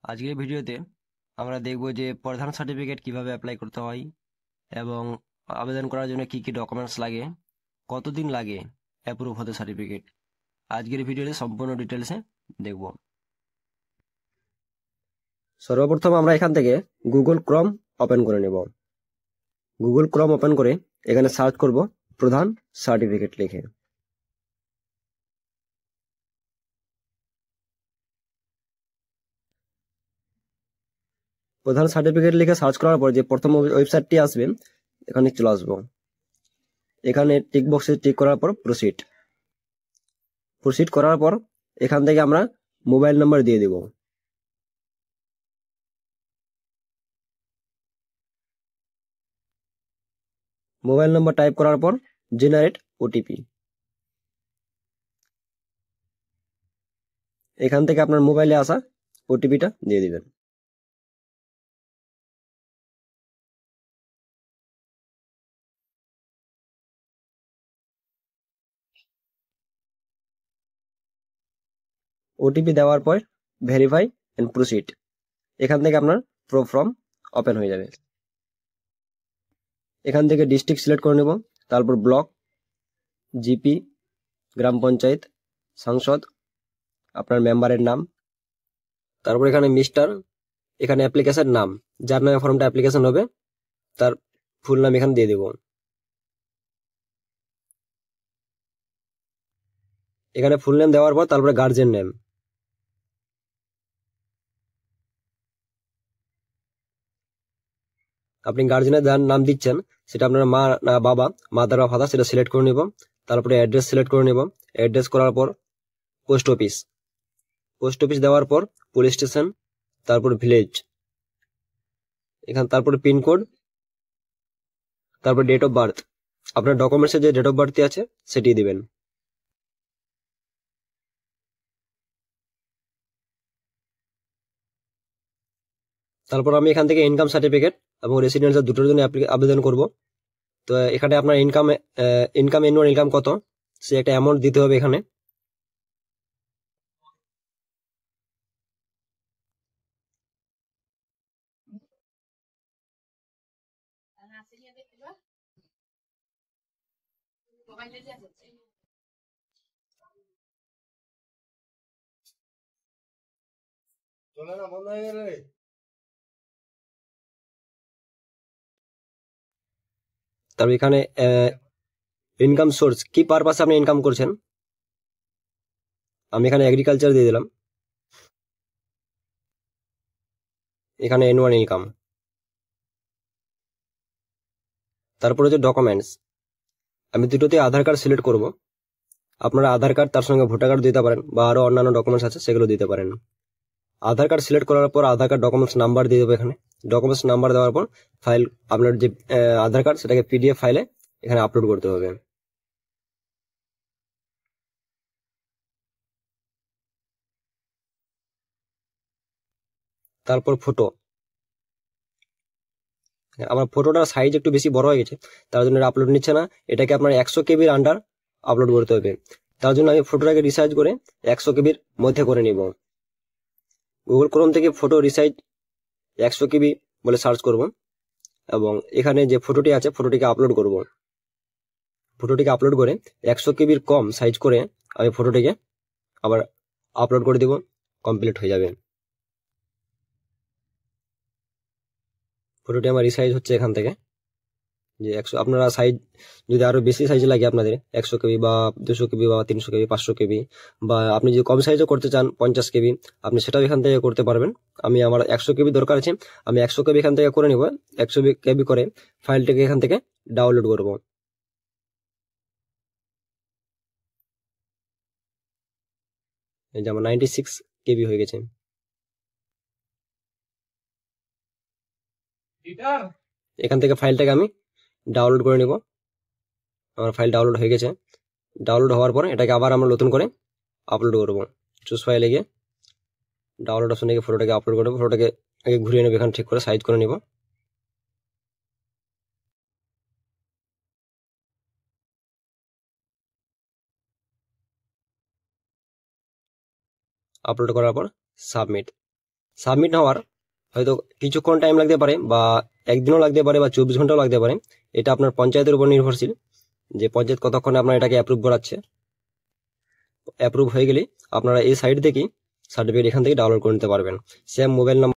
আজকের ভিডিওতে আমরা দেখব যে প্রধান সার্টিফিকেট কিভাবে অ্যাপ্লাই করতে হয় এবং আবেদন করার জন্য কি কি ডকুমেন্টস লাগে, কতদিন লাগে অ্যাপ্রুভ হতে সার্টিফিকেট। আজকের ভিডিওতে সম্পূর্ণ ডিটেলসে দেখব। সর্বপ্রথম আমরা এখান থেকে গুগল ক্রোম ওপেন করে নেব। গুগল ক্রোম ওপেন করে এখানে সার্চ করব প্রধান সার্টিফিকেট লিখে। প্রধান সার্টিফিকেট লিখে সার্চ করার পর যে প্রথম ওয়েবসাইটটি আসবে এখানে চলে আসবো। এখানে টিক বক্সে টিক করার পর প্রসিড করার পর এখান থেকে আমরা মোবাইল নাম্বার দিয়ে দেব। মোবাইল নাম্বার টাইপ করার পর জেনারেট ওটিপি। এখান থেকে আপনার মোবাইলে আসা ওটিপিটা দিয়ে দিবেন। ওটিপি দেওয়ার পর ভেরিফাই এন্ড প্রসিড। এখান থেকে আপনার প্রো ফর্ম ওপেন হয়ে যাবে। এখান থেকে ডিস্ট্রিক্ট সিলেক্ট করে নেব, তারপর ব্লক, জিপি, গ্রাম পঞ্চায়েত, সংসদ, আপনার মেম্বারের নাম, তারপর এখানে মিস্টার, এখানে অ্যাপ্লিকেশন নাম, যার নামে ফর্মটা অ্যাপ্লিকেশন হবে তার ফুল নাম এখানে দিয়ে দেব। এখানে ফুল নেম দেওয়ার পর তারপরে গার্জেন নেম। আপনি গার্জেনের যার নাম দিচ্ছেন সেটা আপনার মা না বাবা, মাদার বা ফাদার, সেটা সিলেক্ট করে নেব। তারপরে অ্যাড্রেস সিলেক্ট করে নেব। অ্যাড্রেস করার পর পোস্ট অফিস দেওয়ার পর পুলিশ স্টেশন, তারপর ভিলেজ, এখানে তারপরে পিনকোড, তারপর ডেট অফ বার্থ। আপনার ডকুমেন্টসে যে ডেট অফ বার্থ আছে সেটি দিবেন। তারপর আমি এখান থেকে ইনকাম সার্টিফিকেট এবং রেসিডেন্সিয়াল দুটোর জন্য আবেদন করব। তো এখানে আপনার ইনকাম অ্যানুয়াল ইনকাম কত সে একটা অ্যামাউন্ট দিতে হবে এখানে। তারপর এখানে ইনকাম সোর্স, কি পারপাসে আপনি ইনকাম করছেন। আমি এখানে এগ্রিকালচার দিয়ে দিলাম। এখানে অ্যানুয়াল ইনকাম। তারপরে যে ডকুমেন্টস, আমি দুটোতে আধার কার্ড সিলেক্ট করব। আপনারা আধার কার্ড তার সঙ্গে ভোটার কার্ড দিতে পারেন বা আরো অন্যান্য ডকুমেন্টস আছে সেগুলো দিতে পারেন। আধার কার্ড সিলেক্ট করার পর আধার কার্ড ডকুমেন্টস নাম্বার দিয়ে দেবো। এখানে ডকুমেন্টস নাম্বার দেওয়ার পর ফাইল, আপনার যে আধার কার্ড সেটাকে পিডিএফ ফাইলে এখানে আপলোড করতে হবে। তারপর ফটো, আমার ফটোটার সাইজ একটু বেশি বড় হয়ে গেছে, তার জন্য আপলোড নিচ্ছে না। এটাকে আপনার 100 কেবির আন্ডার আপলোড করতে হবে। তার জন্য আমি ফটোটাকে রিসাইজ করে 100 কেবির মধ্যে করে নিব। গুগল ক্রোম থেকে ফটো রিসাইজ 100 কেবি বলে সার্চ করব এবং এখানে যে ফটোটি আছে ফটোটিকে আপলোড করব। ফটোটিকে আপলোড করে 100 কেবির কম সাইজ করে আমি ফটোটিকে আবার আপলোড করে দিব, কমপ্লিট হয়ে যাবে। ফটোটি আমার রিসাইজ হচ্ছে এখান থেকে যে 100, আপনারা সাইজ যদি আরো বেশি সাইজ লাগে আপনাদের 100 কেবি বা 200 কেবি বা 300 কেবি, 500 কেবি, বা আপনি যদি কম সাইজও করতে চান 50 কেবি, আপনি সেটাও এখান থেকে করতে পারবেন। আমি আমার 100 কেবি দরকার আছে, আমি 100 কেবি এখান থেকে করে নিব। 100 কেবি করে ফাইলটাকে এখান থেকে ডাউনলোড করব। এই যে আমার 96 কেবি হয়ে গেছে। এখান থেকে ফাইলটাকে আমি ডাউনলোড করে নিব। আমার ফাইল ডাউনলোড হয়ে গেছে। ডাউনলোড হওয়ার পর এটাকে আবার আমরা নতুন করে আপলোড করব। চুজ ফাইলে গিয়ে ডাউনলোড অপশনে গিয়ে ফটোটাকে আপলোড করবো। ফটোটাকে আগে ঘুরিয়ে নেবো, এখানে ঠিক করে সাইজ করে নেব। আপলোড করার পর সাবমিট। সাবমিট হওয়ার হয়তো কিছুক্ষণ টাইম লাগতে পারে, বা একদিনও লাগতে পারে, বা 24 ঘন্টাও লাগতে পারে। এটা আপনার পঞ্চায়েতের উপর নির্ভরশীল, যে পঞ্চায়েত কতক্ষণে আপনার এটাকে অ্যাপ্রুভ করাচ্ছে। অ্যাপ্রুভ হয়ে গেলে আপনারা এই সাইট থেকেই সার্টিফিকেট এখান থেকে ডাউনলোড করে নিতে পারবেন। Same mobile number